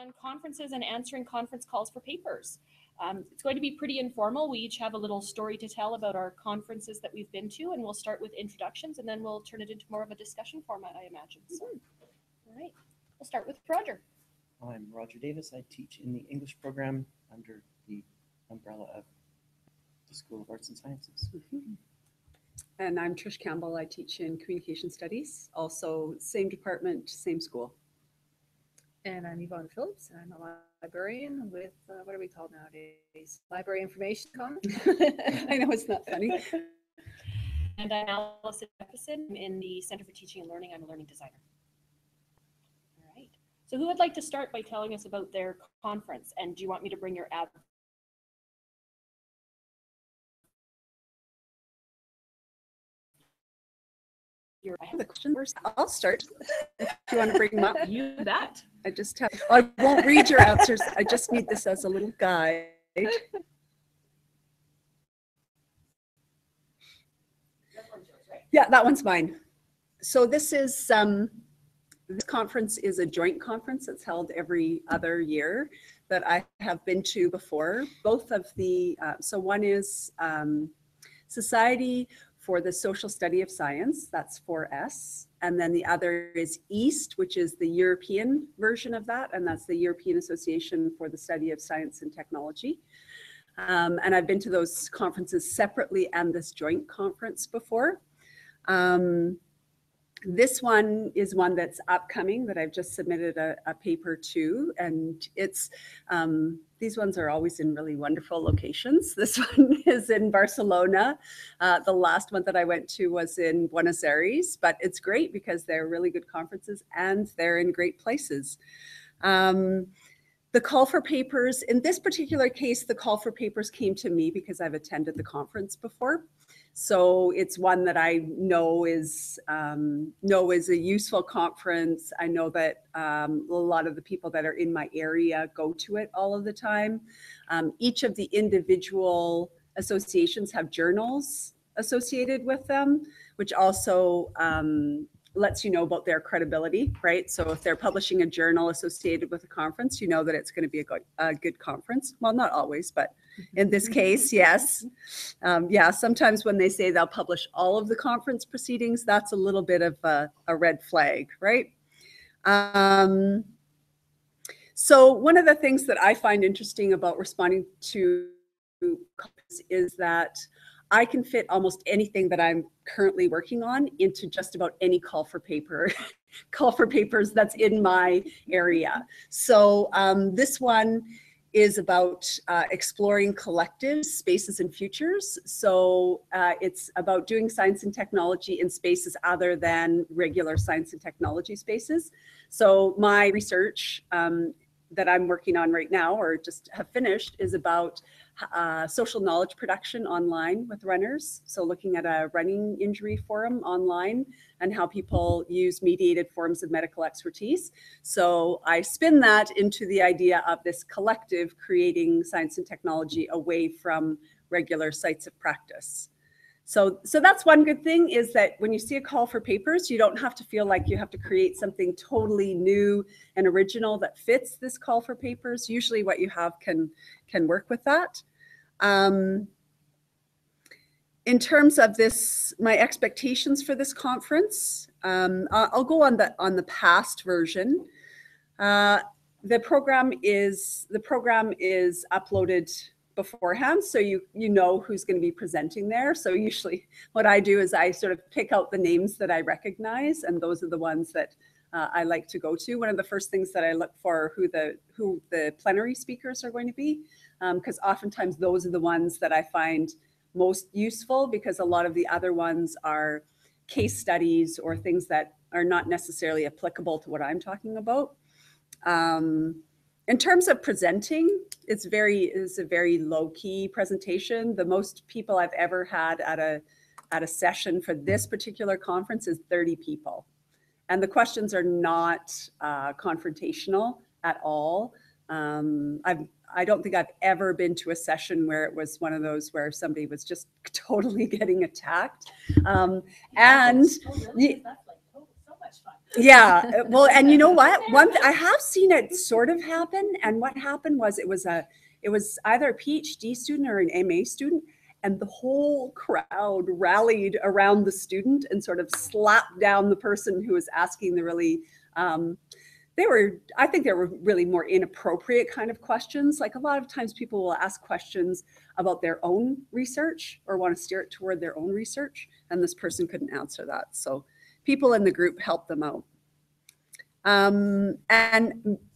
on conferences and answering conference calls for papers. It's going to be pretty informal. We each have a little story to tell about our conferences that we've been to, and we'll start with introductions, and then we'll turn it into more of a discussion format, I imagine. So, all right, we'll start with Roger. I'm Roger Davis. I teach in the English program under the umbrella of the School of Arts and Sciences. And I'm Trish Campbell. I teach in Communication Studies, also same department, same school. And I'm Yvonne Phillips, and I'm a librarian with, what are we called nowadays? Library Information Commons? I know it's not funny. And I'm Alison Jeppesen. I'm in the Center for Teaching and Learning. I'm a learning designer. All right. So who would like to start by telling us about their conference? And do you want me to bring your ad? I have the question first. I'll start. If you want to bring them up. You bet. I won't read your answers. I just need this as a little guide. Yeah, that one's mine. So this conference is a joint conference that's held every other year that I have been to before. Both of the, so one is Society for the Social Study of Science, that's 4S. And then the other is EAST, which is the European version of that. And that's the European Association for the Study of Science and Technology. And I've been to those conferences separately and this joint conference before. This one is one that's upcoming that I've just submitted a paper to, and it's, these ones are always in really wonderful locations. This one is in Barcelona. The last one that I went to was in Buenos Aires, but it's great because they're really good conferences and they're in great places. The call for papers, in this particular case, the call for papers came to me because I've attended the conference before. So it's one that I know is a useful conference. I know that a lot of the people that are in my area go to it all of the time. Each of the individual associations have journals associated with them, which also lets you know about their credibility, right? So if they're publishing a journal associated with a conference, you know that it's going to be a good conference. Well, not always, but in this case, yes. Yeah, sometimes when they say they'll publish all of the conference proceedings, that's a little bit of a red flag, right? So one of the things that I find interesting about responding to comments is that I can fit almost anything that I'm currently working on into just about any call for papers that's in my area. So this one is about exploring collective spaces and futures. So it's about doing science and technology in spaces other than regular science and technology spaces. So my research that I'm working on right now, or just have finished, is about social knowledge production online with runners. So looking at a running injury forum online and how people use mediated forms of medical expertise. So I spin that into the idea of this collective creating science and technology away from regular sites of practice. So that's one good thing, is that when you see a call for papers, you don't have to feel like you have to create something totally new and original that fits this call for papers. Usually what you have can work with that. In terms of this, my expectations for this conference, I'll go on the past version. The program is uploaded beforehand, so you know who's going to be presenting there. So usually what I do is I sort of pick out the names that I recognize, and those are the ones that I like to go to. One of the first things that I look for are who the plenary speakers are going to be, because oftentimes those are the ones that I find most useful, because a lot of the other ones are case studies or things that are not necessarily applicable to what I'm talking about. In terms of presenting, it's a very low-key presentation. The most people I've ever had at a session for this particular conference is 30 people. And the questions are not confrontational at all. I don't think I've ever been to a session where it was one of those where somebody was just totally getting attacked. And oh, really? That's like so much fun. Yeah, well, and you know what? I have seen it sort of happen, and what happened was it was either a PhD student or an MA student, and the whole crowd rallied around the student and sort of slapped down the person who was asking the really I think they were really more inappropriate kind of questions. Like a lot of times people will ask questions about their own research or want to steer it toward their own research, and this person couldn't answer that. So people in the group helped them out. And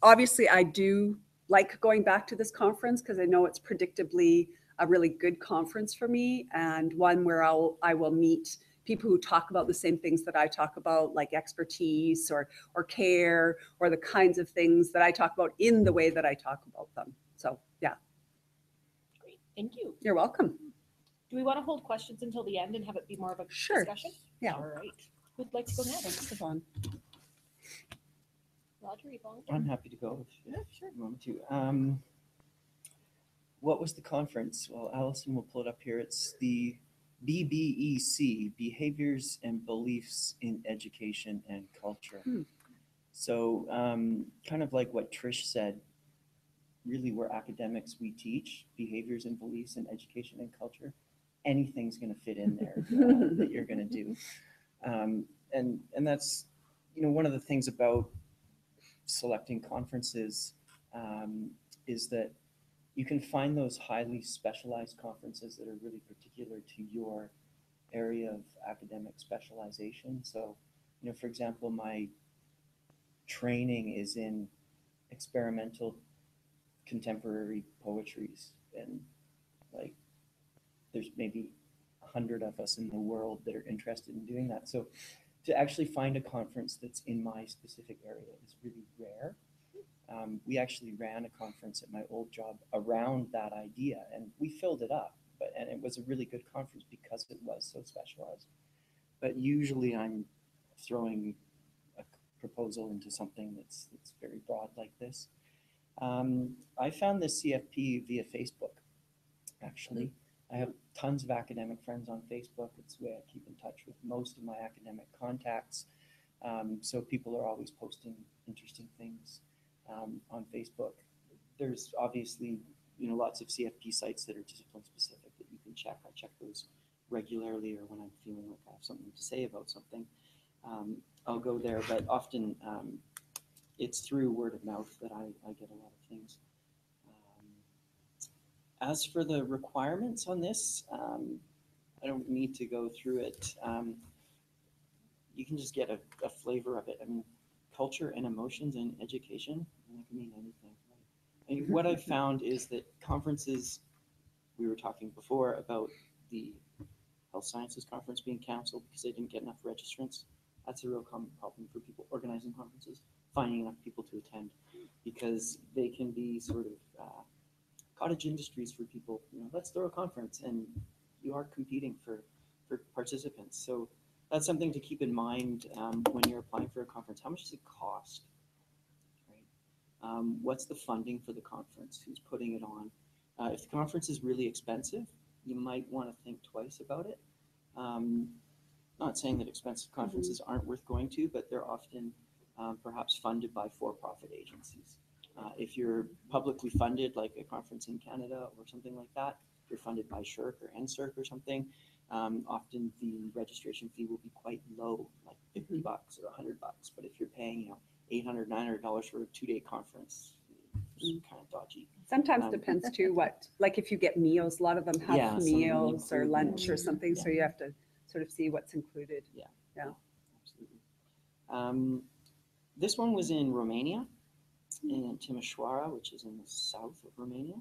obviously I do like going back to this conference because I know it's predictably a really good conference for me, and one where I will meet people who talk about the same things that I talk about, like expertise or care, or the kinds of things that I talk about in the way that I talk about them. So yeah. Great, thank you. You're welcome. Do we want to hold questions until the end and have it be more of a Sure. discussion? Yeah. All right. Who'd like to go next? Thanks, Yvonne. Roger, Yvonne? I'm happy to go if Yeah, sure. you want me to. What was the conference? Well, Alison will pull it up here. It's the BBEC, Behaviors and Beliefs in Education and Culture. So kind of like what Trish said, really we're academics, we teach behaviors and beliefs in education and culture. Anything's going to fit in there that you're going to do. And that's, one of the things about selecting conferences is that you can find those highly specialized conferences that are really particular to your area of academic specialization. So, for example, my training is in experimental contemporary poetries, and like there's maybe 100 of us in the world that are interested in doing that. So to actually find a conference that's in my specific area is really rare. We actually ran a conference at my old job around that idea, and we filled it up. And it was a really good conference because it was so specialized. But usually I'm throwing a proposal into something that's very broad like this. I found this CFP via Facebook, actually. I have tons of academic friends on Facebook. It's the way I keep in touch with most of my academic contacts. So people are always posting interesting things on Facebook. There's obviously, lots of CFP sites that are discipline specific that you can check. I check those regularly, or when I'm feeling like I have something to say about something, I'll go there. But often it's through word of mouth that I get a lot of things. As for the requirements on this, I don't need to go through it. You can just get a flavor of it. I mean, culture and emotions in education, that can mean anything. Right? I mean, what I've found is that conferences, we were talking before about the health sciences conference being canceled because they didn't get enough registrants. That's a real common problem for people organizing conferences, finding enough people to attend, because they can be sort of cottage industries for people. Let's throw a conference, and you are competing for participants. So that's something to keep in mind when you're applying for a conference. How much does it cost? Right? What's the funding for the conference? Who's putting it on? If the conference is really expensive, you might want to think twice about it. Not saying that expensive conferences aren't worth going to, but they're often perhaps funded by for-profit agencies. If you're publicly funded, like a conference in Canada or something like that, if you're funded by SHRC or NSERC or something, often the registration fee will be quite low, like $50 or $100. But if you're paying, $800, $900 for a 2-day conference, it's kind of dodgy. Sometimes depends too like if you get meals, a lot of them have meals or lunch or something, so you have to sort of see what's included. Yeah. Absolutely. This one was in Romania, in Timișoara, which is in the south of Romania.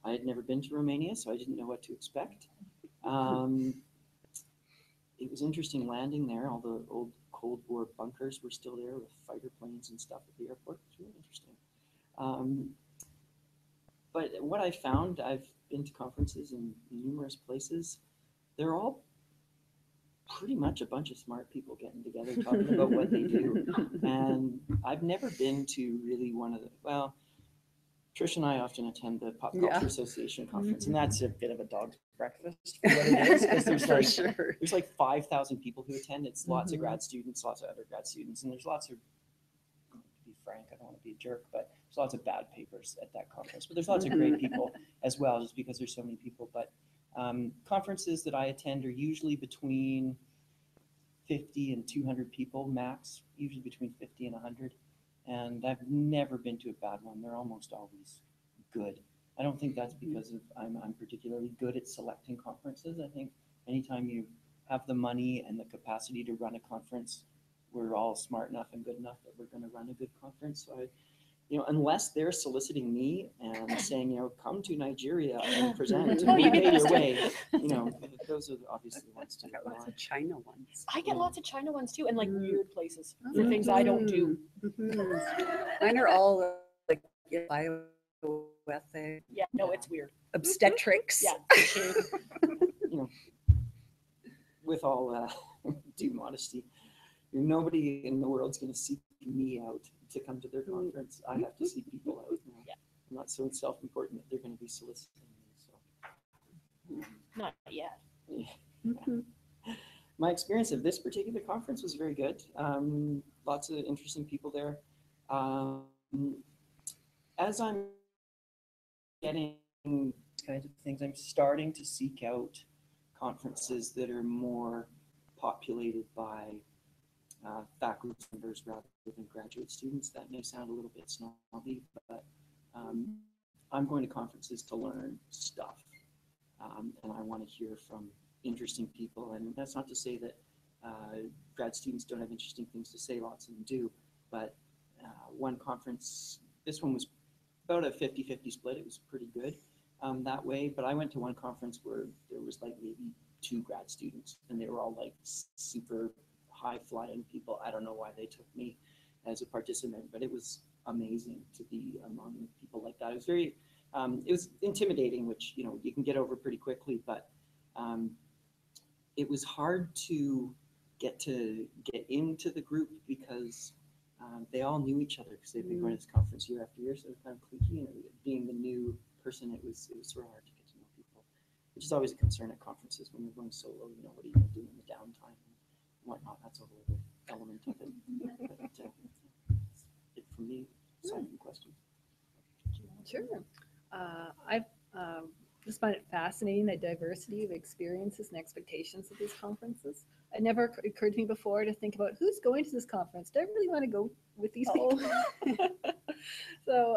I had never been to Romania, so I didn't know what to expect. It was interesting landing there. All the old Cold War bunkers were still there with fighter planes and stuff at the airport. It was really interesting. But what I found, I've been to conferences in numerous places. They're all pretty much a bunch of smart people getting together talking about what they do. And I've never been to really one of the, Trish and I often attend the Pop Yeah. Culture Association conference, and that's a bit of a dog's breakfast for what it is, because there's For like sure. there's like 5,000 people who attend. It's lots of Mhm. grad students, lots of undergrad students, and there's lots of, to be frank, I don't want to be a jerk, but there's lots of bad papers at that conference. But there's lots of great people as well, just because there's so many people. But conferences that I attend are usually between 50 and 200 people max, usually between 50 and 100. And I've never been to a bad one. They're almost always good. I don't think that's because of I'm particularly good at selecting conferences. I think anytime you have the money and the capacity to run a conference, we're all smart enough and good enough that we're going to run a good conference. So unless they're soliciting me and saying, come to Nigeria and present, Oh, and we you get pay those your too. way, those are obviously the ones to I got rely lots on. of China ones. I get lots of China ones too, and like Mm. weird places for things I don't do. Mhm. Mine are all like bioethics, Yeah, no, it's weird. obstetrics. Yeah, for sure. With all due modesty, nobody in the world's going to seek me out to come to their conference. I have to seek people out. Yeah. I'm not so self-important that they're going to be soliciting me. So, Not yet. Mhm. my experience of this particular conference was very good. Lots of interesting people there. As I'm getting kinds of things, I'm starting to seek out conferences that are more populated by faculty members rather than graduate students. That may sound a little bit snobby, but I'm going to conferences to learn stuff, and I want to hear from interesting people. And that's not to say that grad students don't have interesting things to say. Lots of them do. But one conference, this one was about a 50-50 split. It was pretty good that way. But I went to one conference where there was like maybe 2 grad students, and they were all like super high-flying people. I don't know why they took me as a participant, but it was amazing to be among people like that. It was very, it was intimidating, which you can get over pretty quickly, but it was hard to get into the group because they all knew each other because they've been going to this conference year after year, so it was kind of cliquey. And being the new person, it was sort of hard to get to know people, which is always a concern at conferences when you're going solo. What are you going to do in the downtime and whatnot? That's a whole other element of it. But that's it for me. Aside from questions. Sure. I've just find it fascinating, the diversity of experiences and expectations of these conferences. It never occurred to me before to think about who's going to this conference. Do I really want to go with these people? So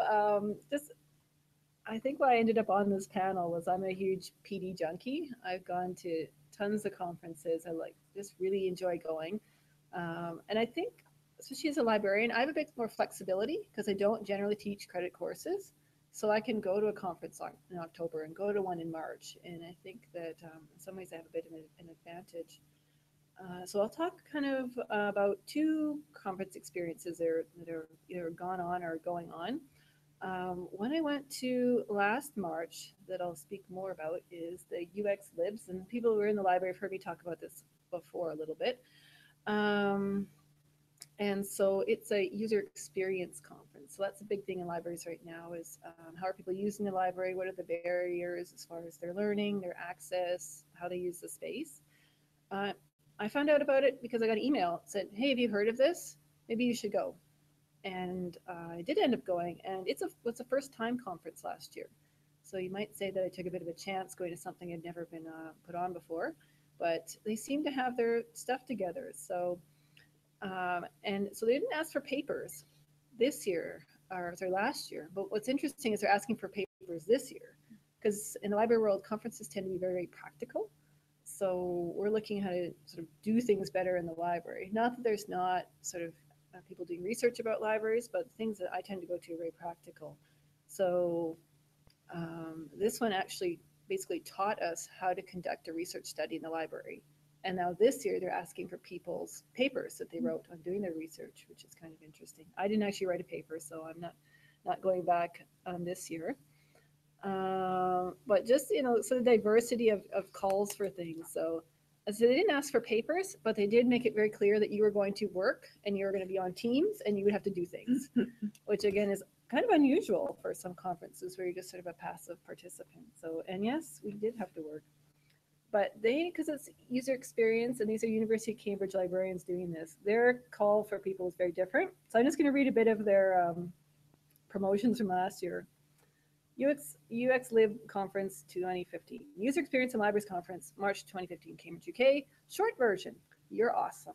I think why I ended up on this panel was I'm a huge PD junkie. I've gone to tons of conferences. I just really enjoy going. And I think, especially as a librarian, I have a bit more flexibility because I don't generally teach credit courses. So I can go to a conference in October and go to one in March. And I think that in some ways I have a bit of an advantage. So I'll talk kind of about 2 conference experiences that are either gone on or going on. One I went to last March that I'll speak more about is the UX Libs. And people who are in the library have heard me talk about this before a little bit. And so it's a user experience conference. So that's a big thing in libraries right now is how are people using the library? What are the barriers as far as their learning, their access, how they use the space? I found out about it because I got an email that said, hey, have you heard of this? Maybe you should go. And I did end up going. And it's a first-time conference last year. So you might say that I took a bit of a chance going to something I'd never been put on before. But they seem to have their stuff together. So and so they didn't ask for papers this year, or sorry, last year. But what's interesting is they're asking for papers this year, because in the library world, conferences tend to be very, very practical. So we're looking at how to sort of do things better in the library. Not that there's not sort of people doing research about libraries, but things that I tend to go to are very practical. So this one actually basically taught us how to conduct a research study in the library. And now this year they're asking for people's papers that they wrote on doing their research, which is kind of interesting. I didn't actually write a paper, so I'm not going back this year. But just, so the diversity of calls for things. So So they didn't ask for papers, but they did make it very clear that you were going to work and you were going to be on teams and you would have to do things, which again is kind of unusual for some conferences where you're just sort of a passive participant. So, and yes, we did have to work. But they, because it's user experience, and these are University of Cambridge librarians doing this, their call for people is very different. So I'm just going to read a bit of their promotions from last year. UX Lib Conference 2015. User Experience and Libraries Conference, March 2015, Cambridge, UK. Short version, you're awesome.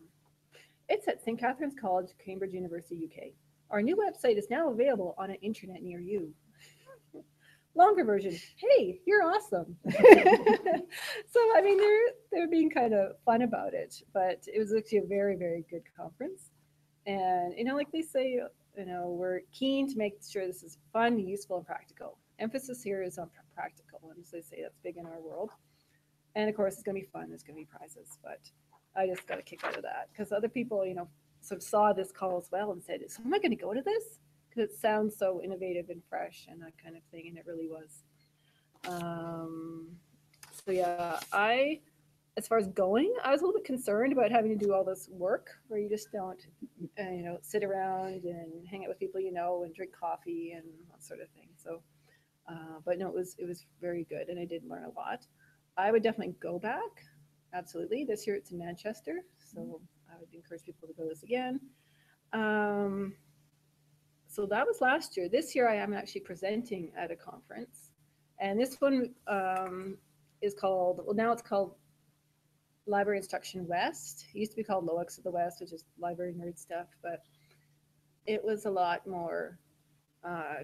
It's at St. Catherine's College, Cambridge University, UK. Our new website is now available on an internet near you. Longer version, hey, you're awesome. So, I mean, they're being kind of fun about it, but it was actually a very, very good conference. And, you know, like they say, you know, we're keen to make sure this is fun, useful, and practical. Emphasis here is on practical, and as they say, that's big in our world. And of course, it's going to be fun. There's going to be prizes, but I just got a kick out of that because other people, you know, sort of saw this call as well and said, "So am I going to go to this?" Because it sounds so innovative and fresh and that kind of thing, and it really was. So yeah, as far as going, I was a little bit concerned about having to do all this work where you just don't, you know, sit around and hang out with people you know and drink coffee and that sort of thing. So, but no, it was very good, and I did learn a lot. I would definitely go back. Absolutely. This year it's in Manchester, so I would encourage people to go this again. So that was last year. This year I am actually presenting at a conference, and this one is called, well, now it's called Library Instruction West. It used to be called LOX of the West, which is library nerd stuff, but it was a lot more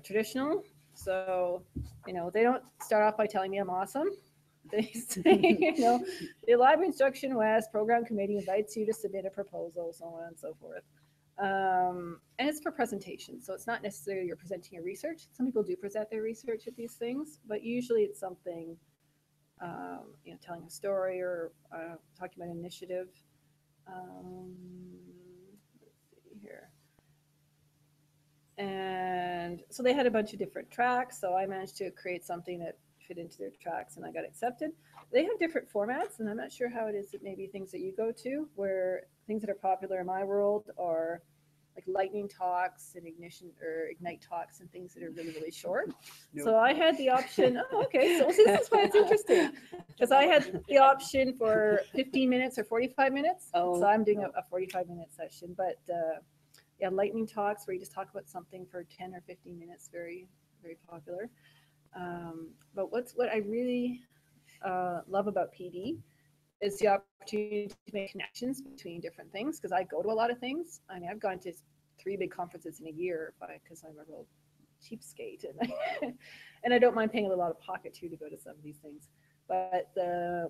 traditional. So, you know, they don't start off by telling me I'm awesome. They say, you know, the Library Instruction West Program Committee invites you to submit a proposal, so on and so forth. And it's for presentation, so it's not necessarily you're presenting your research. Some people do present their research at these things, but usually it's something, you know, telling a story or talking about an initiative. Let's see here. And so they had a bunch of different tracks, so I managed to create something that fit into their tracks and I got accepted. They have different formats, and I'm not sure how it is that maybe things that you go to, where things that are popular in my world are like lightning talks and ignite talks and things that are really, really short. Nope. So I had the option, oh, okay, so this is why it's interesting, because I had the option for 15 minutes or 45 minutes. Oh. So I'm doing a 45-minute session, but yeah, lightning talks where you just talk about something for 10 or 15 minutes, very, very popular. But what I really love about PD is the opportunity to make connections between different things, because I go to a lot of things. I mean, I've gone to 3 big conferences in a year because I'm a real cheapskate, and I don't mind paying a little out of pocket too to go to some of these things. But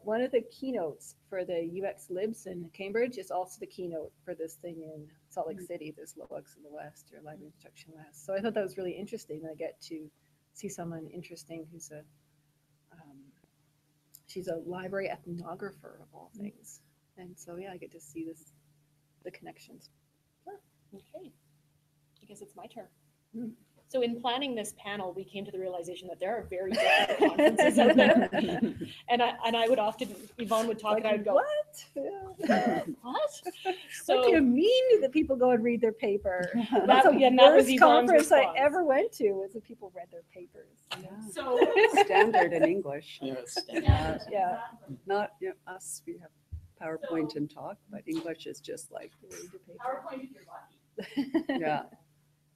one of the keynotes for the UX Libs in Cambridge is also the keynote for this thing in Salt Lake City, this LOX in the West, or Library Instruction West. So I thought that was really interesting, and I get to see someone interesting who's she's a library ethnographer of all things. And so, yeah, I get to see the connections. Huh. Okay. I guess it's my turn. So in planning this panel, we came to the realization that there are very different conferences out there. And I would often, Yvonne would talk like, and I would go, what? What? So, what do you mean that people go and read their paper? That's the worst conference I ever went to, was that people read their papers. Yeah. So standard in English. Yes. Yeah. Not us, we have PowerPoint and talk, but English is just like PowerPoint if you're lucky. Yeah.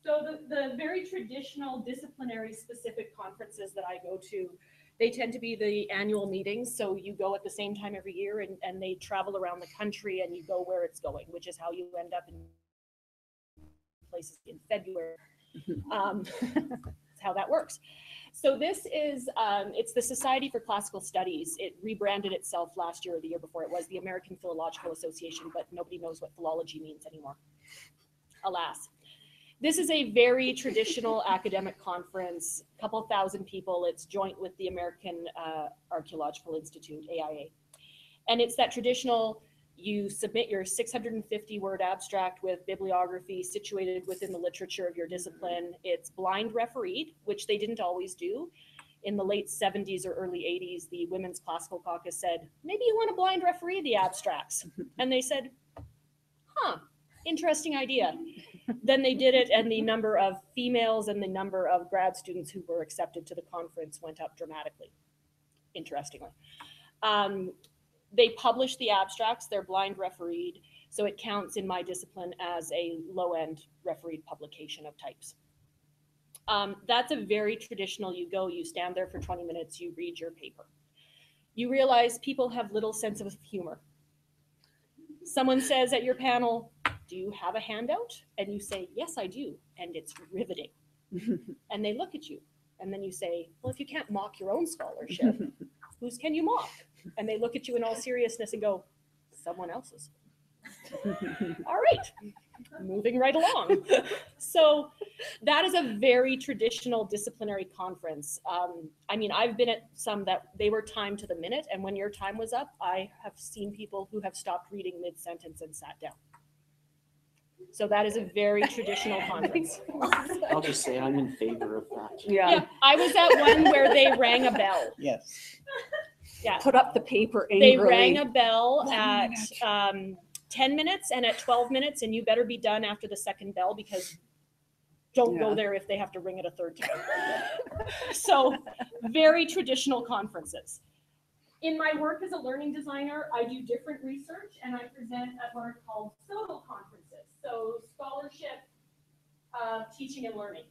So the very traditional disciplinary specific conferences that I go to, they tend to be the annual meetings. So you go at the same time every year, and they travel around the country, and you go where it's going, which is how you end up in places in February. That's how that works. So this is, it's the Society for Classical Studies. It rebranded itself last year or the year before. It was the American Philological Association, but nobody knows what philology means anymore, alas. This is a very traditional academic conference, a couple thousand people. It's joint with the American Archaeological Institute, AIA. And it's that traditional, you submit your 650-word abstract with bibliography situated within the literature of your discipline. It's blind refereed, which they didn't always do. in the late 70s or early 80s, the Women's Classical Caucus said, maybe you want to blind referee the abstracts. And they said, huh, interesting idea. Then they did it, and the number of females and the number of grad students who were accepted to the conference went up dramatically, interestingly. They publish the abstracts, they're blind refereed, so it counts in my discipline as a low-end refereed publication of types. That's a very traditional, you go, you stand there for 20 minutes, you read your paper. You realize people have little sense of humor. Someone says at your panel, do you have a handout? And you say, yes, I do. And it's riveting. And they look at you. And then you say, well, if you can't mock your own scholarship, whose can you mock? And they look at you in all seriousness and go, someone else's. All right, moving right along. So that is a very traditional disciplinary conference. I mean, I've been at some that they were timed to the minute, and when your time was up, I have seen people who have stopped reading mid-sentence and sat down. So that is a very traditional conference. I'll just say I'm in favor of that. Yeah, I was at one where they rang a bell. Yes. Yeah, Put up the paper angrily. they rang a bell 1 at minute. 10 minutes and at 12 minutes, and you better be done after the second bell, because don't go Yeah. there if they have to ring it a third time. So very traditional conferences. In my work as a learning designer, I do different research, and I present at what are called SOTL conferences. So scholarship, teaching and learning.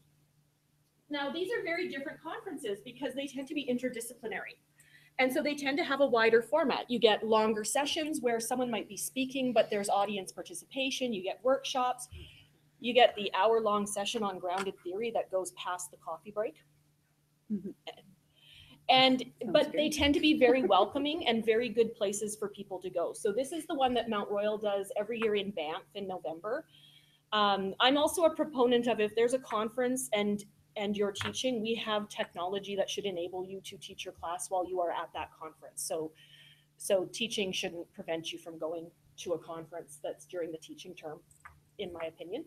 Now, these are very different conferences because they tend to be interdisciplinary. And so they tend to have a wider format. You get longer sessions where someone might be speaking, but there's audience participation. You get workshops. You get the hour-long session on grounded theory that goes past the coffee break. Mhm. And but Sounds they good. tend to be very welcoming and very good places for people to go. So this is the one that Mount Royal does every year in Banff in November. I'm also a proponent of, if there's a conference and you're teaching, we have technology that should enable you to teach your class while you are at that conference. So teaching shouldn't prevent you from going to a conference that's during the teaching term, in my opinion.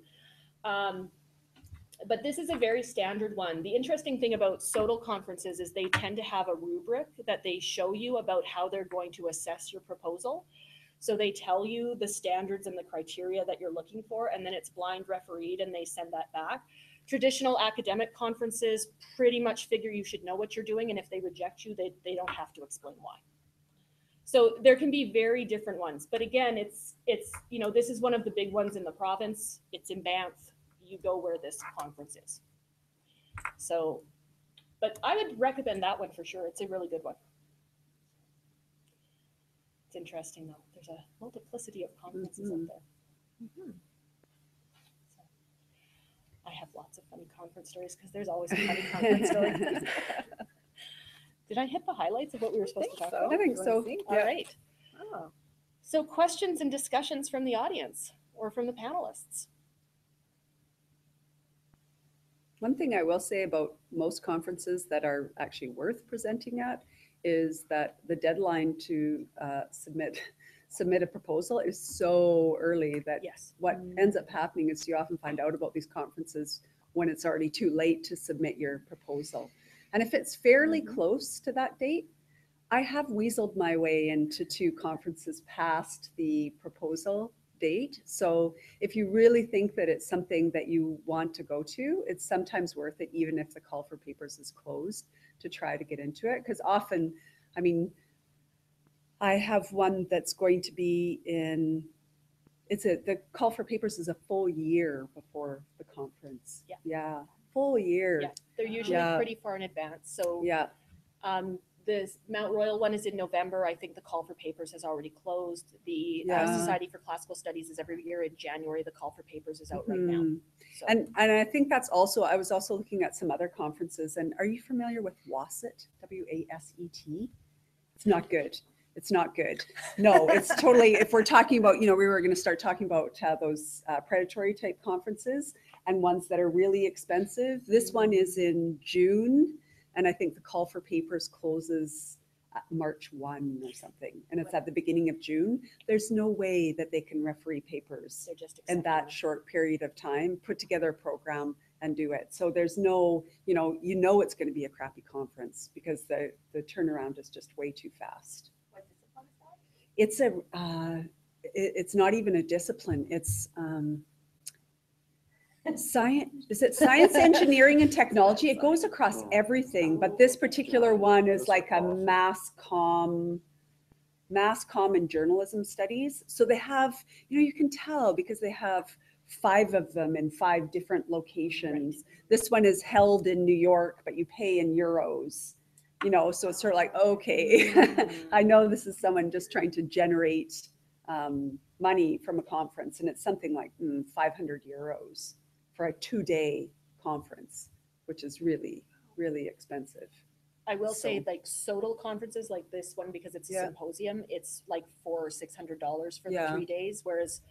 But this is a very standard one. The interesting thing about SOTL conferences is they tend to have a rubric that they show you about how they're going to assess your proposal. So they tell you the standards and the criteria that you're looking for, and then it's blind refereed and they send that back. Traditional academic conferences pretty much figure you should know what you're doing, and if they reject you, they don't have to explain why. So there can be very different ones. But again, it's you know, this is one of the big ones in the province. It's in Banff. You go where this conference is. So, but I would recommend that one for sure. It's a really good one. It's interesting though. There's a multiplicity of conferences out there. So, I have lots of funny conference stories because there's always a funny conference story. Did I hit the highlights of what we were supposed to talk about? I think so. All right. Oh, So questions and discussions from the audience or from the panelists. One thing I will say about most conferences that are actually worth presenting at is that the deadline to submit a proposal is so early that Yes. what ends up happening is you often find out about these conferences when it's already too late to submit your proposal. And if it's fairly close to that date, I have weaseled my way into 2 conferences past the proposal date. So if you really think that it's something that you want to go to, it's sometimes worth it, even if the call for papers is closed, to try to get into it. Because often, I mean, I have one that's going to be in, the call for papers is a full year before the conference. Yeah. Yeah, full year. Yeah, they're usually Yeah. pretty far in advance. So Yeah. the Mount Royal one is in November. I think the call for papers has already closed. The Yeah. Society for Classical Studies is every year in January. The call for papers is out right now. Mhm. So, And I think that's also, I was also looking at some other conferences, and are you familiar with WASET? WASET? It's not good. It's not good. No, it's totally, if we're talking about, we were going to start talking about those predatory type conferences and ones that are really expensive. This one is in June, and I think the call for papers closes at March 1 or something, and it's at the beginning of June. There's no way that they can referee papers they're just in accepting that them. short period of time, put together a program and do it. So there's no, you know it's going to be a crappy conference because the turnaround is just way too fast. What discipline is that? It's not even a discipline. It's science. Is it science, engineering, and technology? It goes across everything, but this particular one is like a mass comm and journalism studies. So they have, you can tell because they have 5 of them in 5 different locations. This one is held in New York, but you pay in euros. So it's sort of like, okay, I know this is someone just trying to generate money from a conference, and it's something like 500 euros for a 2-day conference, which is really, really expensive. I will say, like SOTL conferences like this one, because it's a symposium, it's like $400 or $600 for the 3 days, whereas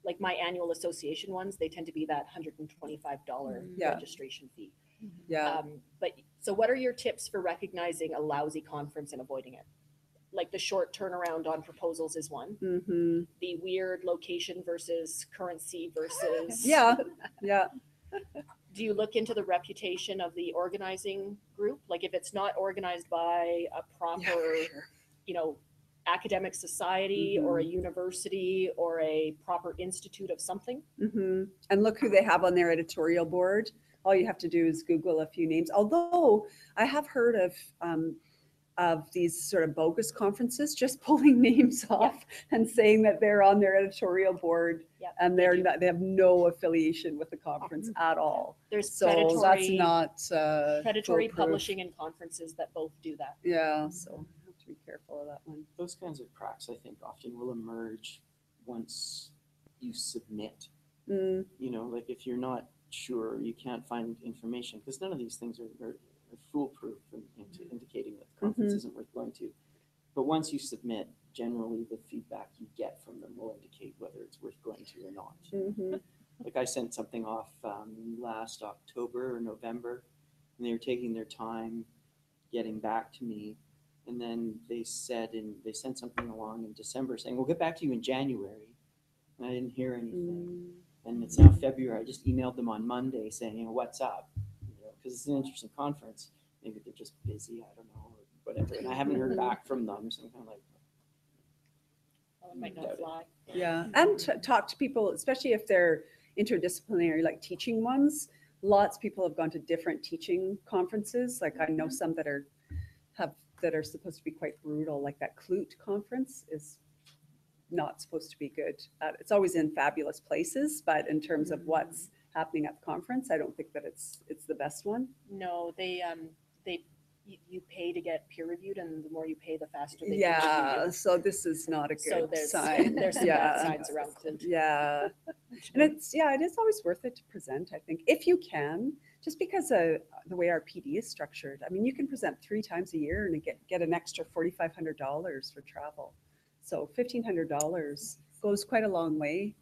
like my annual association ones, they tend to be that $125 registration fee. Yeah. But so what are your tips for recognizing a lousy conference and avoiding it? Like the short turnaround on proposals is one. Mm-hmm. The weird location versus currency versus. Yeah. Do you look into the reputation of the organizing group? Like if it's not organized by a proper, academic society or a university or a proper institute of something. Mm-hmm. And look who they have on their editorial board. All you have to do is Google a few names. Although I have heard of these sort of bogus conferences just pulling names off and saying that they're on their editorial board and they have no affiliation with the conference at all. There's so that's not predatory publishing and conferences that both do that. Yeah, so I have to be careful of that one. Those kinds of cracks, I think, often will emerge once you submit. Like if you're not sure, you can't find information, because none of these things are foolproof and indicating that the conference isn't worth going to. But once you submit, generally the feedback you get from them will indicate whether it's worth going to or not. Like I sent something off last October or November, and they were taking their time getting back to me. And then they sent something along in December saying, we'll get back to you in January. And I didn't hear anything. And it's now February. I just emailed them on Monday saying, what's up? Because it's an interesting conference. Maybe they're just busy, I don't know, or whatever. And I haven't heard back from them, so I'm kind of like, it might not fly. Yeah, and talk to people, especially if they're interdisciplinary, like teaching ones. Lots of people have gone to different teaching conferences. Like I know some that are supposed to be quite brutal. Like that Clute conference is not supposed to be good. It's always in fabulous places, but in terms of what's happening at the conference, I don't think that it's the best one. No, you pay to get peer reviewed, and the more you pay, the faster they can so this is not a good sign. There's some bad signs around Clute. Yeah. And it is always worth it to present, I think, if you can, just because the way our PD is structured. I mean, you can present 3 times a year and get an extra $4,500 for travel. So $1,500 goes quite a long way.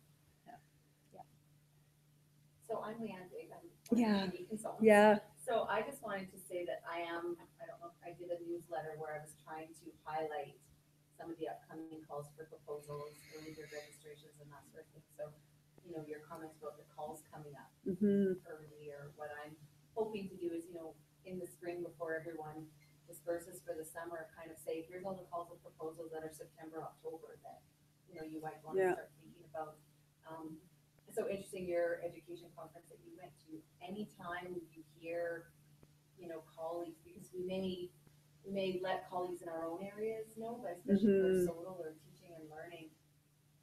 So I'm Leanne Big. I'm Yeah. a consultant. Yeah. So I just wanted to say that I don't know, I did a newsletter where I was trying to highlight some of the upcoming calls for proposals, early bird registrations and that sort of thing. So, your comments about the calls coming up earlier, what I'm hoping to do is, in the spring before everyone disperses for the summer, kind of say, here's all the calls and proposals that are September, October that, you might want to start thinking about. So interesting, your education conference that you went to, anytime you hear, colleagues, because we may let colleagues in our own areas know, but especially for SOTL or teaching and learning,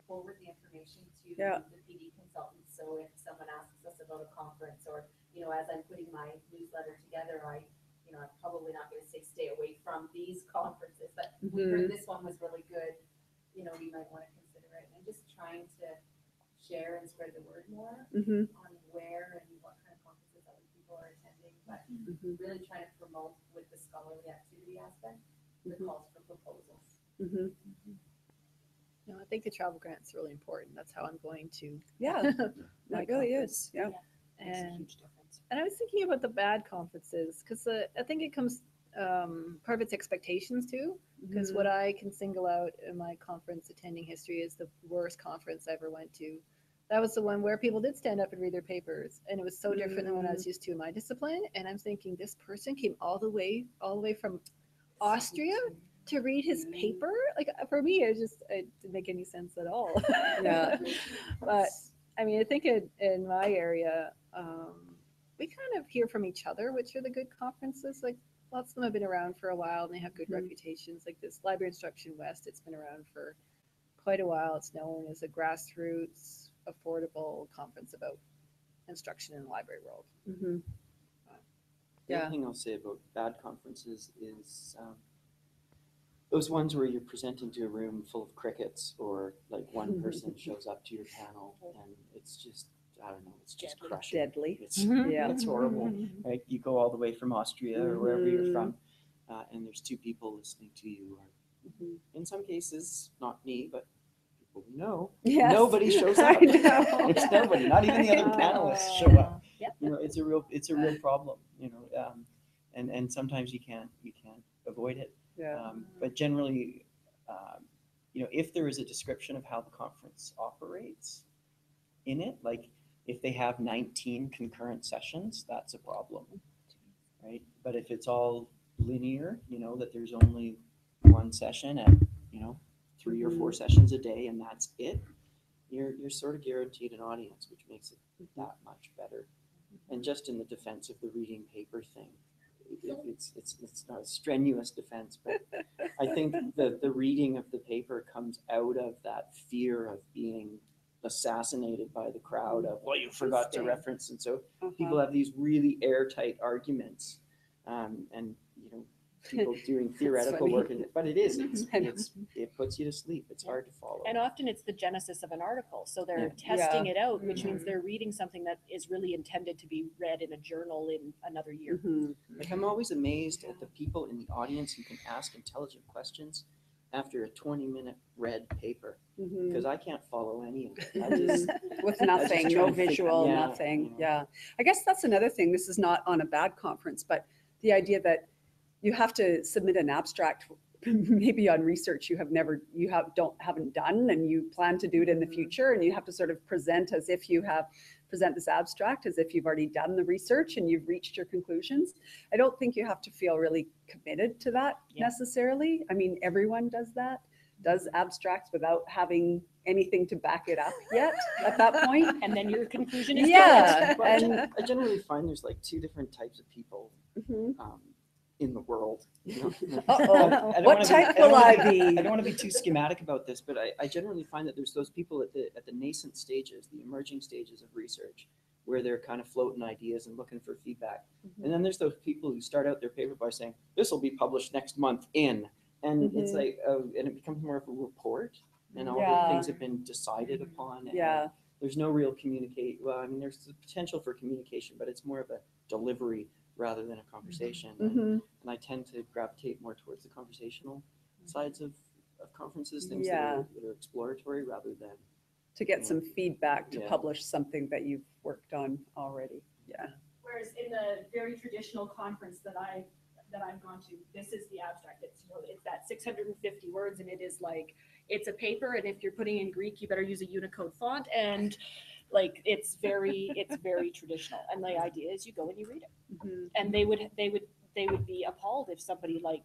forward the information to the PD consultants. So if someone asks us about a conference or, as I'm putting my newsletter together, I'm probably not going to say stay away from these conferences, but we heard this one was really good. You might want to consider it. And just trying to share and spread the word more on where and what kind of conferences other people are attending, but really trying to promote with the scholarly activity aspect the calls for proposals. I think the travel grant's really important. That's how I'm going to. Yeah, that really is. Yeah. And I was thinking about the bad conferences because I think it comes part of its expectations too. Because what I can single out in my conference attending history is the worst conference I ever went to That was the one where people did stand up and read their papers, and it was so different than what I was used to in my discipline. And I'm thinking, this person came all the way from Austria to read his paper. Like, for me, it didn't make any sense at all. Yeah. But I mean, I think in my area, we kind of hear from each other, which are the good conferences. Like, lots of them have been around for a while and they have good reputations. Like this Library Instruction West, it's been around for quite a while. It's known as a grassroots, affordable conference about instruction in the library world. Mm-hmm. The Yeah. other thing I'll say about bad conferences is those ones where you're presenting to a room full of crickets, or like one person shows up to your panel and it's just, I don't know, it's just crushing. Deadly. It's, Yeah. it's horrible. Right? You go all the way from Austria or wherever you're from, and there's two people listening to you. Or in some cases, not me, but people we know. Yes. Nobody shows I up. know. There's nobody. Not even the other panelists show up. Yep. You know, it's a real problem. You know, and sometimes you can't avoid it. Yeah. But generally, you know, if there is a description of how the conference operates in it, like if they have 19 concurrent sessions, that's a problem, right? But if it's all linear, you know, that there's only one session at, you know, 3 or 4 sessions a day and that's it, you're sort of guaranteed an audience, which makes it that much better. And just in the defense of the reading paper thing, it's not a strenuous defense, but I think the reading of the paper comes out of that fear of being assassinated by the crowd of, well, you forgot to reference. And so people have these really airtight arguments, and you know, people doing theoretical work, but it puts you to sleep. It's hard to follow. And often it's the genesis of an article. So they're Yeah. testing it out, which means they're reading something that is really intended to be read in a journal in another year. Like, I'm always amazed at the people in the audience who can ask intelligent questions after a 20-minute read paper, because I can't follow any of it. I just, With nothing, try no to think- visual, yeah, nothing. you know. Yeah. I guess that's another thing. This is not on a bad conference, but the idea that you have to submit an abstract maybe on research haven't done, and you plan to do it in the future, and you have to sort of present this abstract as if you've already done the research and you've reached your conclusions. I don't think you have to feel really committed to that necessarily. I mean, everyone does abstracts without having anything to back it up yet at that point. And then your conclusion is Yeah. Well, And I generally find there's like 2 different types of people in the world. You know? Uh-oh. I don't What wanna type I don't will wanna I be? I don't want to be too schematic about this, but I generally find that there's those people at the nascent stages, the emerging stages of research, where they're kind of floating ideas and looking for feedback. And then there's those people who start out their paper by saying, this will be published next month in, and it's like, and it becomes more of a report, and all the things have been decided upon. And there's no real well, I mean, there's the potential for communication, but it's more of a delivery rather than a conversation. And I tend to gravitate more towards the conversational sides of conferences, things that are exploratory rather than to get some feedback to Yeah. publish something that you've worked on already. Yeah. Whereas in the very traditional conference that I've gone to, this is the abstract. It's, you know, it's that 650 words, and it is like, it's a paper, and if you're putting in Greek, you better use a Unicode font, and like it's very traditional. And the idea is you go and you read it. And they would be appalled if somebody like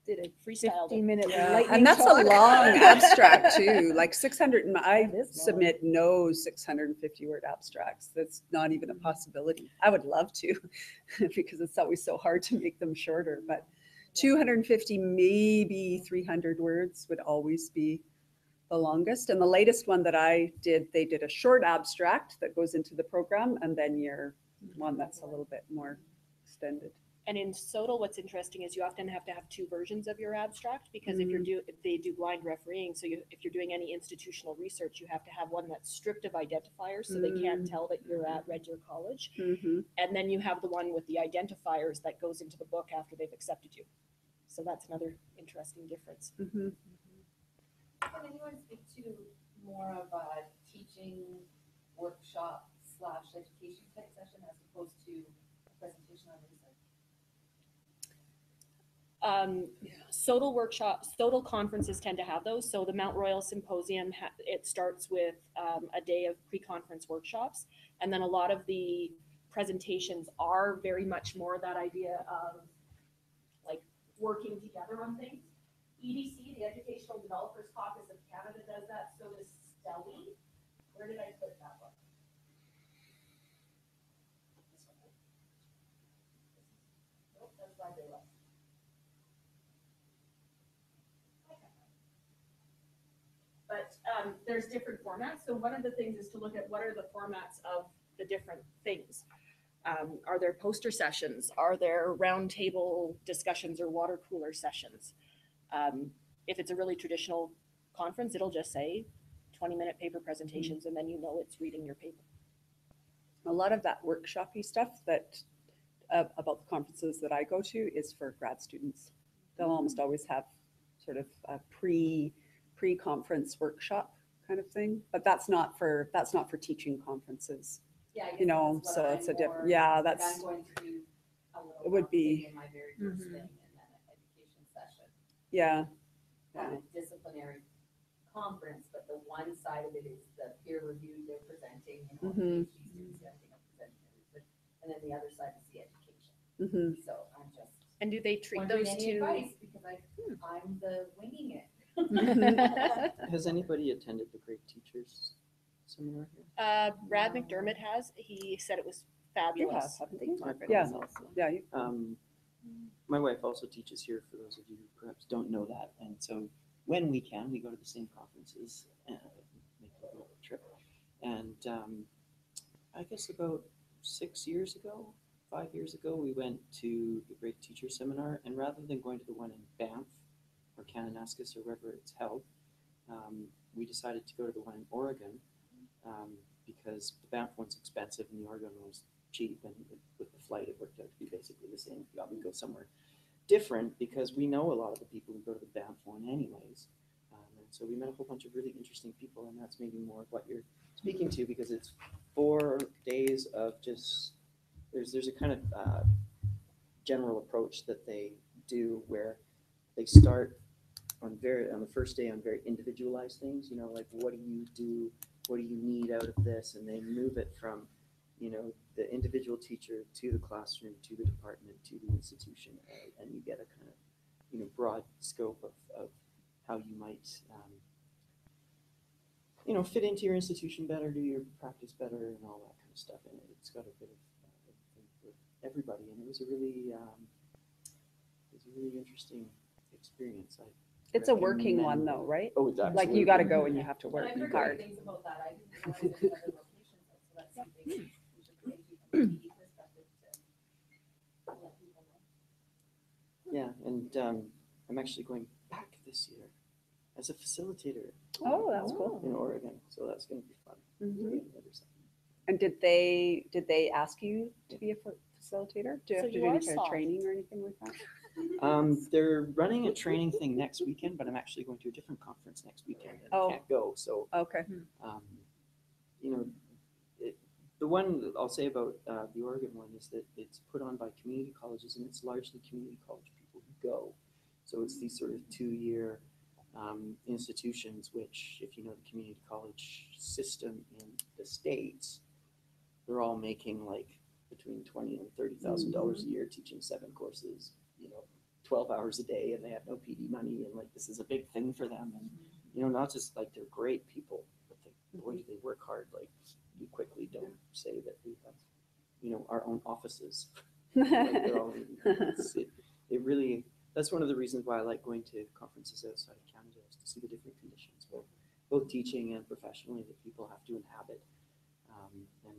Did a freestyled it. 15-minute Yeah. And that's a long abstract too, like 600. I submit no 650 word abstracts. That's not even a possibility. I would love to, because it's always so hard to make them shorter, but 250, maybe 300 words would always be the longest. And the latest one that I did, they did a short abstract that goes into the program, and then your one that's a little bit more extended. And in SOTL, what's interesting is you often have to have 2 versions of your abstract, because if they do blind refereeing, so if you're doing any institutional research, you have to have one that's stripped of identifiers, so they can't tell that you're at Red Deer College. And then you have the one with the identifiers that goes into the book after they've accepted you. So that's another interesting difference. Can anyone speak to more of a teaching workshop / education type session as opposed to a presentation on research? SOTL conferences tend to have those. So the Mount Royal Symposium, it starts with a day of pre-conference workshops. And then a lot of the presentations are very much more that idea of like working together on things. EDC, the Educational Developers Caucus of Canada, does that. So does STELI. Where did I put that one? Nope, that's Library West. But there's different formats. So one of the things is to look at what are the formats of the different things. Are there poster sessions? Are there roundtable discussions or water cooler sessions? If it's a really traditional conference, it'll just say 20-minute paper presentations, and then you know it's reading your paper. A lot of that workshopy stuff that about the conferences that I go to is for grad students. They'll almost always have sort of a pre-conference workshop kind of thing, but that's not for teaching conferences. Yeah, I guess You know, that's so what it's a I'm different. more- Yeah, like, that's I'm going to do a little it would something be- in my very first Mhm. thing, and then an education session yeah. on a disciplinary conference. But the one side of it is the peer review, they're presenting, you know, Mhm. PhD students, I think I'm presenting, and then the other side is the education. Mm-hmm. So I'm just And do they treat wondering those any two? advice, because I'm the winging it. Has anybody attended the Great Teachers Seminar here? Brad McDermott has. He said it was fabulous. haven't they talked Yeah. about also. Yeah. My wife also teaches here, for those of you who perhaps don't know that. And so when we can, we go to the same conferences and make a little trip. And I guess about 5 years ago, we went to the Great Teacher Seminar. And rather than going to the one in Banff or Kananaskis or wherever it's held, we decided to go to the one in Oregon because the Banff one's expensive and the Oregon one's cheap. And with the flight, it worked out to be basically the same. We thought we'd go somewhere different because we know a lot of the people who go to the Banff one anyways. And so we met a whole bunch of really interesting people, and that's maybe more of what you're speaking to, because it's 4 days of just, there's a kind of general approach that they do where they start on the first day on very individualized things, you know, like what do you do? What do you need out of this? And they move it from, you know, the individual teacher to the classroom, to the department, to the institution, and you get a kind of, you know, broad scope of how you might, you know, fit into your institution better, do your practice better, and all that kind of stuff. And it's got a bit of everything for everybody, and it was a really interesting experience. It's a working one recommend- though, right? Oh, it's Like you got to go and you have to But work I've heard hard. great things about that. I didn't realize there's other locations, so that's something we should take from a PD perspective to let people know. Yeah, and I'm actually going back this year as a facilitator Oh, that's cool. in Oregon, so that's going to be fun. Mhm. Be on the other side. And did they ask you to be a facilitator? Do you So have to you do any are kind of soft. training or anything like that? They're running a training thing next weekend, but I'm actually going to a different conference next weekend and Oh. I can't go. So, Okay. you know, the one that I'll say about the Oregon one is that it's put on by community colleges, and it's largely community college people who go. So it's these sort of 2-year institutions, which, if you know the community college system in the States, they're all making like between $20,000 and $30,000 a year teaching 7 courses, you know, 12 hours a day, and they have no PD money, and like this is a big thing for them. And you know, not just like they're great people, but boy, do they work hard. Like you quickly don't say that we have, you know, our own offices. Like they're all, it really, that's one of the reasons why I like going to conferences outside of Canada, is to see the different conditions, both teaching and professionally, that people have to inhabit, and you know,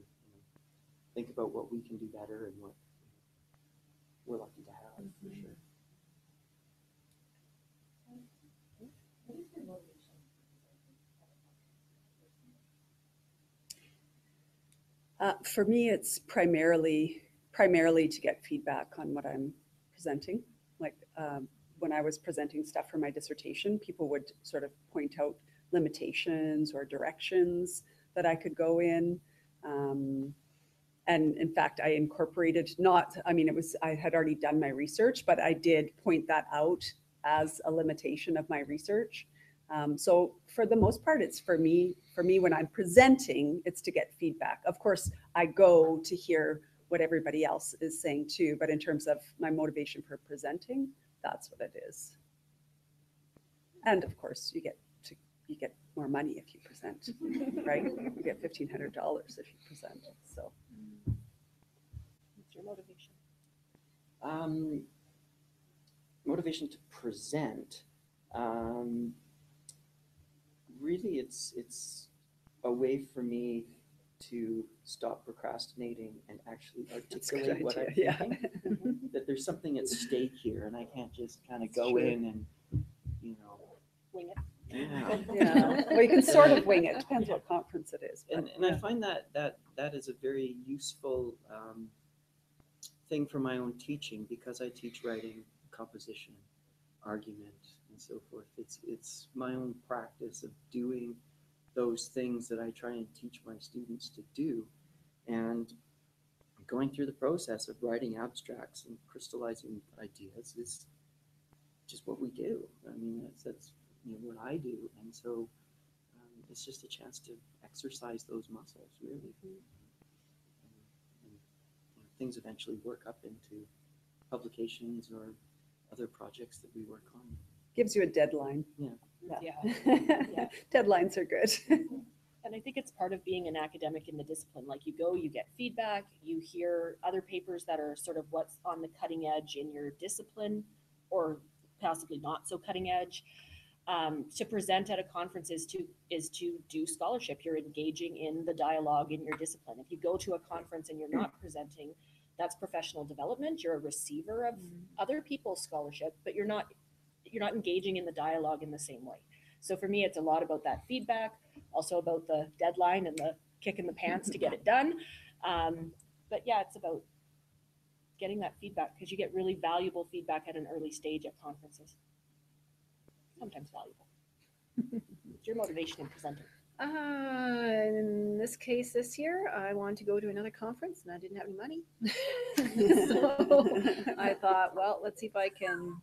think about what we can do better and what we're lucky to have, for sure. What is your motivation? For me, it's primarily to get feedback on what I'm presenting. Like when I was presenting stuff for my dissertation, people would sort of point out limitations or directions that I could go in. And in fact, I incorporated I had already done my research, but I did point that out as a limitation of my research. So for the most part, it's for me when I'm presenting, it's to get feedback. Of course, I go to hear what everybody else is saying too, but in terms of my motivation for presenting, that's what it is. And of course, you get more money if you present, right? You get $1,500 if you present. So, What's your motivation? Motivation to present. Really, it's a way for me to stop procrastinating and actually that's a good articulate what I'm idea. Yeah. thinking. That there's something at stake here, and I can't just kind of That's go true. in and, you know, Wing it. yeah. Yeah. Well, you can sort of wing it. Depends what conference it is. But, And I find that is a very useful thing for my own teaching, because I teach writing, composition, argument, and so forth. It's my own practice of doing those things that I try and teach my students to do, and going through the process of writing abstracts and crystallizing ideas is just what we do. I mean, that's what I do, and so it's just a chance to exercise those muscles, really. And things eventually work up into publications or other projects that we work on. gives you a deadline. Yeah. Yeah. Deadlines are good. And I think it's part of being an academic in the discipline. Like you go, you get feedback, you hear other papers that are sort of what's on the cutting edge in your discipline, or possibly not so cutting edge. To present at a conference is to do scholarship. You're engaging in the dialogue in your discipline. If you go to a conference and you're not presenting, that's professional development. You're a receiver of other people's scholarship, but you're not engaging in the dialogue in the same way. So for me, it's a lot about that feedback, also about the deadline and the kick in the pants to get it done. But yeah, it's about getting that feedback, because you get really valuable feedback at an early stage at conferences. Sometimes valuable. What's your motivation in presenting? In this case, this year, I wanted to go to another conference and I didn't have any money. So I thought, well, let's see if I can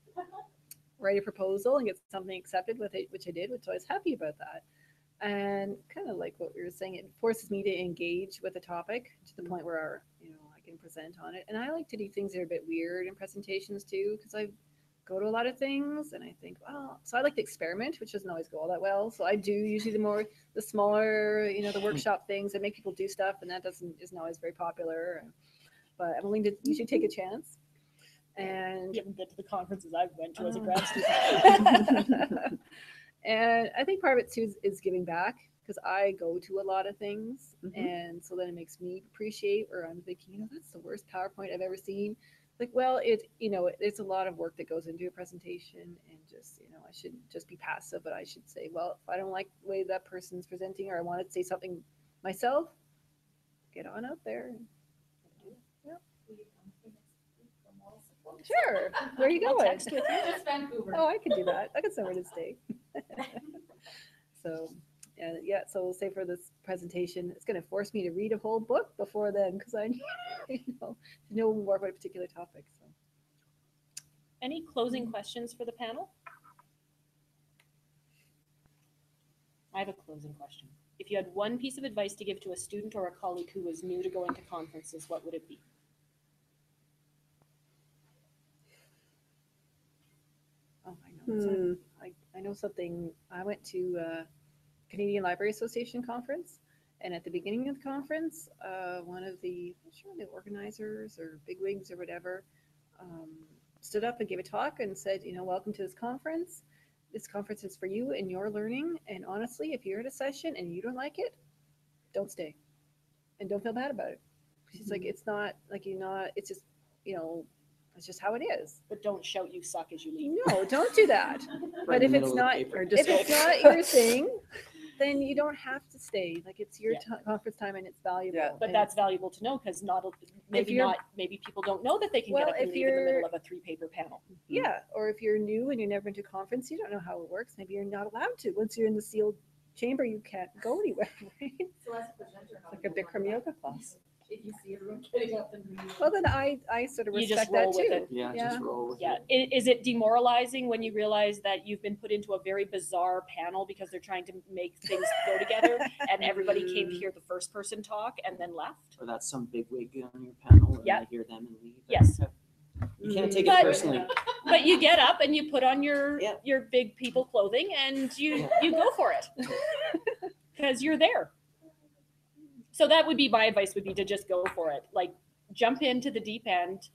write a proposal and get something accepted with it, which I did, which I was happy about that. And kind of like what we were saying, it forces me to engage with the topic to the point where, I can present on it. And I like to do things that are a bit weird in presentations too, because I go to a lot of things and I think, well, so I like to experiment, which doesn't always go all that well. So I do usually the smaller, the workshop things that make people do stuff, and that isn't always very popular. But I'm willing to usually take a chance. And You haven't been to the conferences I went to as a grad student. And I think part of it too is giving back, because I go to a lot of things, and so then it makes me appreciate, or I'm thinking, that's the worst PowerPoint I've ever seen. Like, well, it's a lot of work that goes into a presentation, and just, I shouldn't just be passive, but I should say, well, if I don't like the way that person's presenting, or I want to say something myself, get on out there. Sure. Where are you I'll going? text with you. Just Vancouver. Oh, I could do that. I could somewhere to stay. So, so we'll say for this presentation, it's going to force me to read a whole book before then, because I know more about a particular topic. So, Any closing questions for the panel? I have a closing question. If you had one piece of advice to give to a student or a colleague who was new to going to conferences, what would it be? oh, I know something. I went to a Canadian Library Association conference, and at the beginning of the conference, one of the organizers or bigwigs or whatever stood up and gave a talk and said, welcome to this conference. This conference is for you and your learning. And honestly, if you're at a session and you don't like it, don't stay, and don't feel bad about it. She's like, it's not like it's just, it's just how it is. But don't shout you suck as you leave. No, don't do that. But if it's not, Or if just it's not your thing, then you don't have to stay. Like, it's your conference time and it's valuable. Yeah. But that's valuable to know, because maybe people don't know that they can get up and leave in the middle of a 3-paper panel. Yeah, or if you're new and you're never been to a conference, you don't know how it works. Maybe you're not allowed to. Once you're in the sealed chamber, you can't go anywhere, right? So as a presenter, how Like do a you Bikram want yoga class. if you see everyone getting up and reading. Well, then I sort of You just respect that roll with too. it. Yeah, Yeah. just roll with Yeah. it. Is it demoralizing when you realize that you've been put into a very bizarre panel because they're trying to make things go together and everybody came to hear the first person talk and then left? Or that's some big wig on your panel and Yeah. I hear them and leave. Yes. You can't take it But- personally. But you get up and you put on your Yeah. your big people clothing and you go for it because you're there. So that would be my advice, would be to just go for it. Like, jump into the deep end,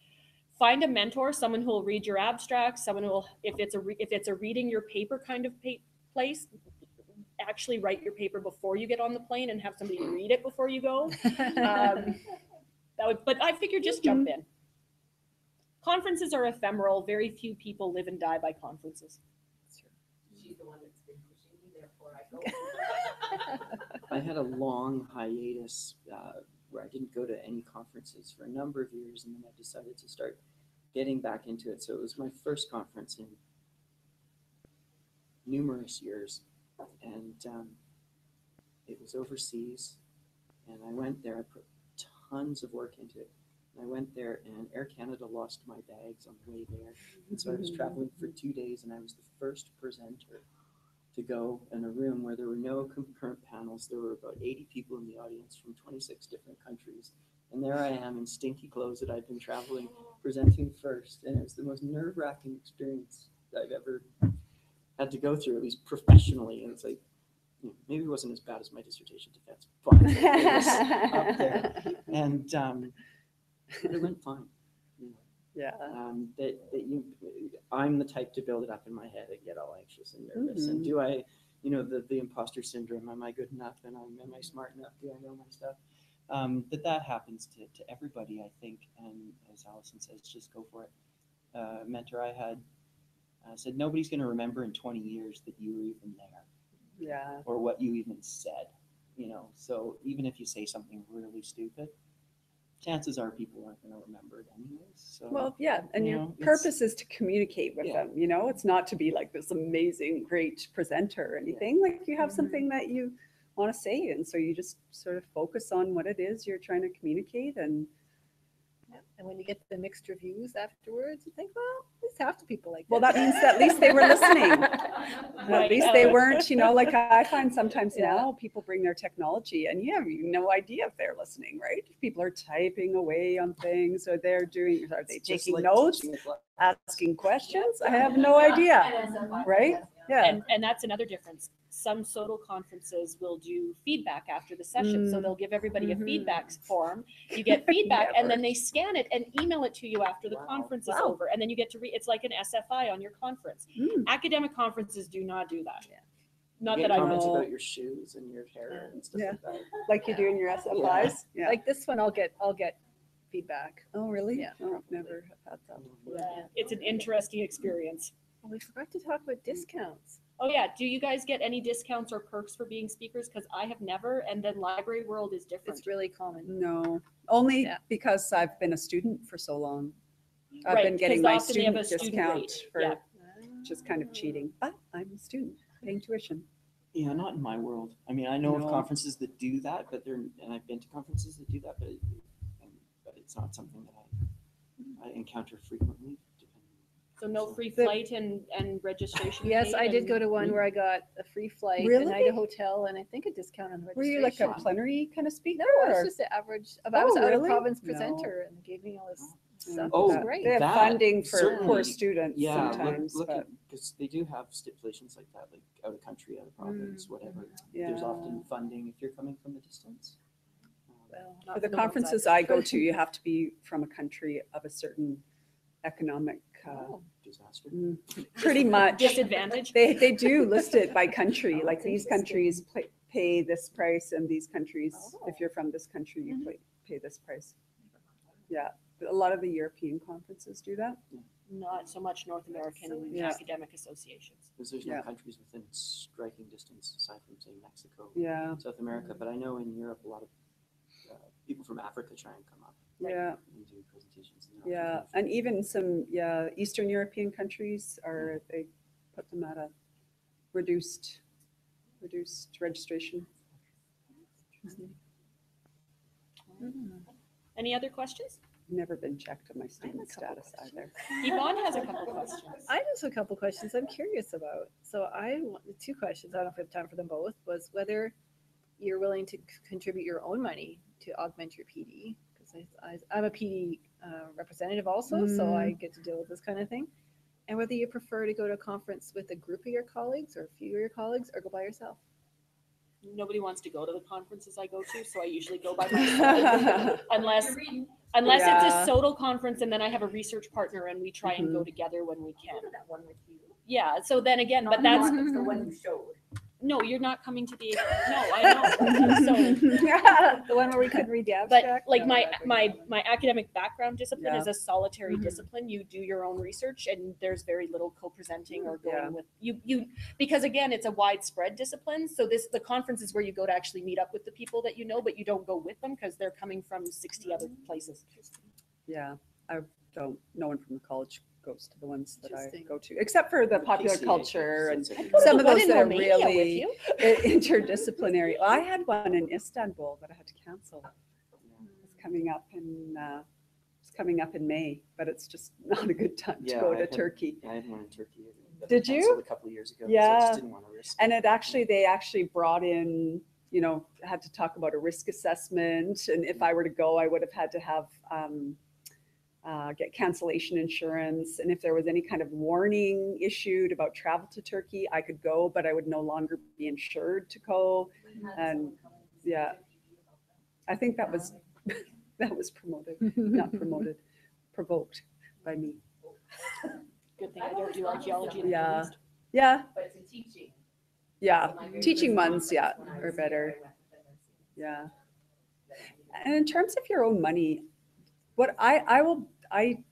find a mentor, someone who will read your abstracts, someone who will, if it's a reading your paper kind of place, actually write your paper before you get on the plane and have somebody read it before you go. But I figure just jump in. Conferences are ephemeral. Very few people live and die by conferences. She's the one that's been pushing me, therefore I go. I had a long hiatus where I didn't go to any conferences for a number of years, and then I decided to start getting back into it. So it was my first conference in numerous years, and it was overseas, and I went there. I put tons of work into it. I went there, and Air Canada lost my bags on the way there, and so I was traveling for 2 days, and I was the first presenter to go in a room where there were no concurrent panels. There were about 80 people in the audience from 26 different countries. And there I am in stinky clothes that I've been traveling, presenting first. And it was the most nerve-wracking experience that I've ever had to go through, at least professionally. And it's like, maybe it wasn't as bad as my dissertation defense, but it was up there. And but it went fine. Yeah. I'm the type to build it up in my head and get all anxious and nervous. And do I, the imposter syndrome, am I good enough? And am I smart enough? Do I know my stuff? That happens to everybody, I think. And as Alison says, just go for it. Mentor I had said, nobody's going to remember in 20 years that you were even there. Yeah. Or what you even said, So even if you say something really stupid, chances are people aren't going to remember it anyways. So, Well, yeah, and your it's- purpose is to communicate with Yeah. them. It's not to be like this amazing, great presenter or anything. Like you have something that you want to say, and so you just sort of focus on what it is you're trying to communicate. And And when you get the mixed reviews afterwards, you think, well, at least half the people like well, this. that means that at least they were listening. At least they weren't, like I find sometimes Yeah. now people bring their technology and you have no idea if they're listening, right? If people are typing away on things or are they it's just taking like notes, teaching a class. asking questions? I have no idea. Right? Yeah. And that's another difference. Some SOTL conferences will do feedback after the session. So they'll give everybody a feedback form. You get feedback and then they scan it and email it to you after the Wow. conference is Wow. over. And then you get to read, it's like an SFI on your conference. Academic conferences do not do that. Yeah. Not You get that I comments know. about your shoes and your hair and stuff Yeah. like that. Like you do in your SFIs. Yeah. Like this one, I'll get feedback. Oh, really? Yeah. Oh, I've never had that. Yeah, it's an interesting experience. Oh, we forgot to talk about discounts. Oh yeah, do you guys get any discounts or perks for being speakers? Because I have never, and then Library World is different. It's really common. No, only Yeah. because I've been a student for so long. I've Right, been getting because my often they have student a student discount rate, for yeah. just kind of cheating. But I'm a student paying tuition. Yeah, not in my world. I mean, I know No. of conferences that do that, but and I've been to conferences that do that, but it's not something that I encounter frequently. So no free The- flight and registration. Yes, paid I did and- go to one where I got a free flight, a Really? night a hotel, and I think a discount on Were registration. you like a plenary kind of speaker? No, I or- was just the average. I was Oh, out of really? province No. presenter, and they gave me all this stuff. Oh, it was great. They have That, funding for poor certainly. students Yeah, sometimes, look but because they do have stipulations like that, like out of country, out of province, whatever. yeah. There's often funding if you're coming from a distance. Well, not For the from north conferences side. I go to, you have to be from a country of a certain economic, Oh, Disaster. pretty much. Disadvantage. They do list it by country, like these countries pay this price and these countries, if you're from this country, you pay this price. Yeah, a lot of the European conferences do that. Not so much North American Yeah. academic associations. Because there's Yeah. no countries within striking distance aside from, say, Mexico, Yeah, South America. But I know in Europe, a lot of people from Africa try and come up yeah, and do presentations. And they're yeah. often And even some, Eastern European countries they put them at a reduced registration. Any other questions? Never been checked on my I have student a couple status either. Yvonne has a couple questions. I just have a couple questions I'm curious about. So two questions, I don't know if we have time for them both, was whether you're willing to contribute your own money to augment your PD. Because I'm a PD representative also, so I get to deal with this kind of thing. And whether you prefer to go to a conference with a group of your colleagues or a few of your colleagues or go by yourself. Nobody wants to go to the conferences I go to, so I usually go by myself. unless You're reading. it's Yeah. a SOTL conference and then I have a research partner and we try and go together when we can. That one with you. Yeah, so then again, but Not that's, the one you showed. no, you're not coming to the, no, I know. So, The one where we couldn't read the but abstract? like No, my academic background discipline Yeah. is a solitary Mhm. discipline. You do your own research and there's very little co-presenting or going Yeah. with you because again, it's a widespread discipline. So the conference is where you go to actually meet up with the people that you know, but you don't go with them because they're coming from 60 other places. Yeah, I don't. No one from the college goes to the ones that I Interesting. go to, except for the popular PCA, culture and so it's some of One those in that are Romania with really you. interdisciplinary. Well, I had one in Istanbul that I had to cancel. It's coming up in May, but it's just not a good time to Yeah, go I to had- Turkey. I had one in Turkey. that Did I canceled you? A couple of years ago. 'Cause I Yeah. just didn't want to risk And it. they actually brought in, had to talk about a risk assessment. And if I were to go, I would have had to have get cancellation insurance. And if there was any kind of warning issued about travel to Turkey, I could go, but I would no longer be insured to go. And yeah, I think that was promoted, not promoted, provoked by me. Good thing I don't do archaeology. and Yeah. feminist. Yeah, But it's a teaching. yeah, So my very teaching first ones, conference yeah, when I are was better. here, I went with them. yeah. And in terms of your own money, what I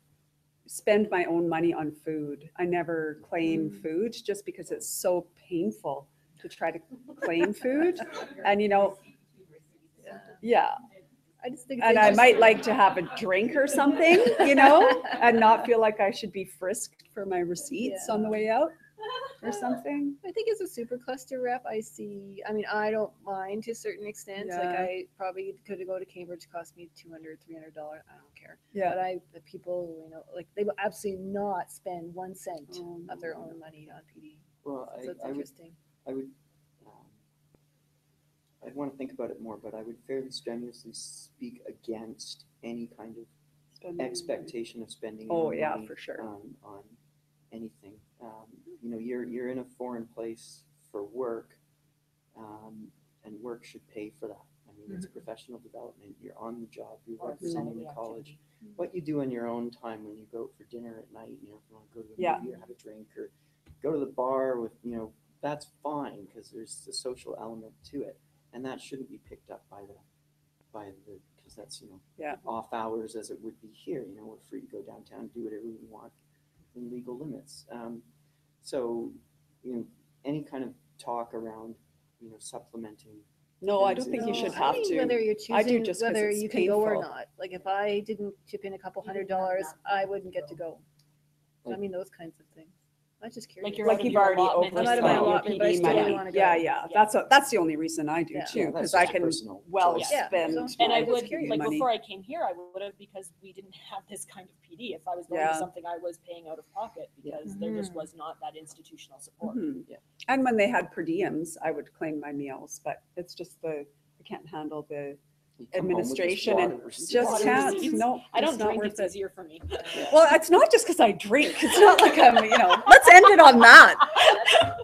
spend my own money on food. I never claim food just because it's so painful to try to claim food. And yeah. I just think it's And I might interesting. like to have a drink or something, and not feel like I should be frisked for my receipts on the way out or something. I think as a super cluster rep, I I don't mind to a certain extent. Like Yeah. I probably could go to Cambridge, cost me $200, $300. I don't care. Yeah. But the people, like they will absolutely not spend 1 cent Oh, of their own money on PD. Well, So that's I would interesting. I'd want to think about it more, but I would fairly strenuously speak against any kind of Spending expectation of spending Oh, your yeah, money for sure. on anything. You're in a foreign place for work, and work should pay for that. I mean, it's professional development. You're on the job. You're representing the college. What you do in your own time when you go for dinner at night, if you want to go to a Yeah. movie or have a drink or go to the bar with, that's fine because there's a social element to it, and that shouldn't be picked up by the because that's Yeah. off hours as it would be here. We're free to go downtown, do whatever we want in legal limits. So any kind of talk around supplementing. No, I don't think you should have to. Whether you're I do choosing just 'cause whether it's you can go or painful. not. Like if I didn't chip in a couple $100, I wouldn't get to go. I mean those kinds of things. I'm just curious. Like you're Like out of you've your already allotment, I'm out of my overspent your allotment, but I PD still money. wanna go. Yeah, that's the only reason I do Yeah. too, Yeah, because that's I just a can personal well choice. Yeah, spend. so- And I I'm just would, curious. like, money. before I came here, I would have because we didn't have this kind of PD. If I was going Yeah. to something, I was paying out of pocket because there just was not that institutional support. Mhm. Yeah. And when they had per diems, I would claim my meals, but it's just I can't handle the You come home with this administration wad and of receipts. just Water can't. receipts. No, I don't it's not drink, worth it's it. easier for me. Well, it's not just because I drink. It's not like I'm, let's end it on that.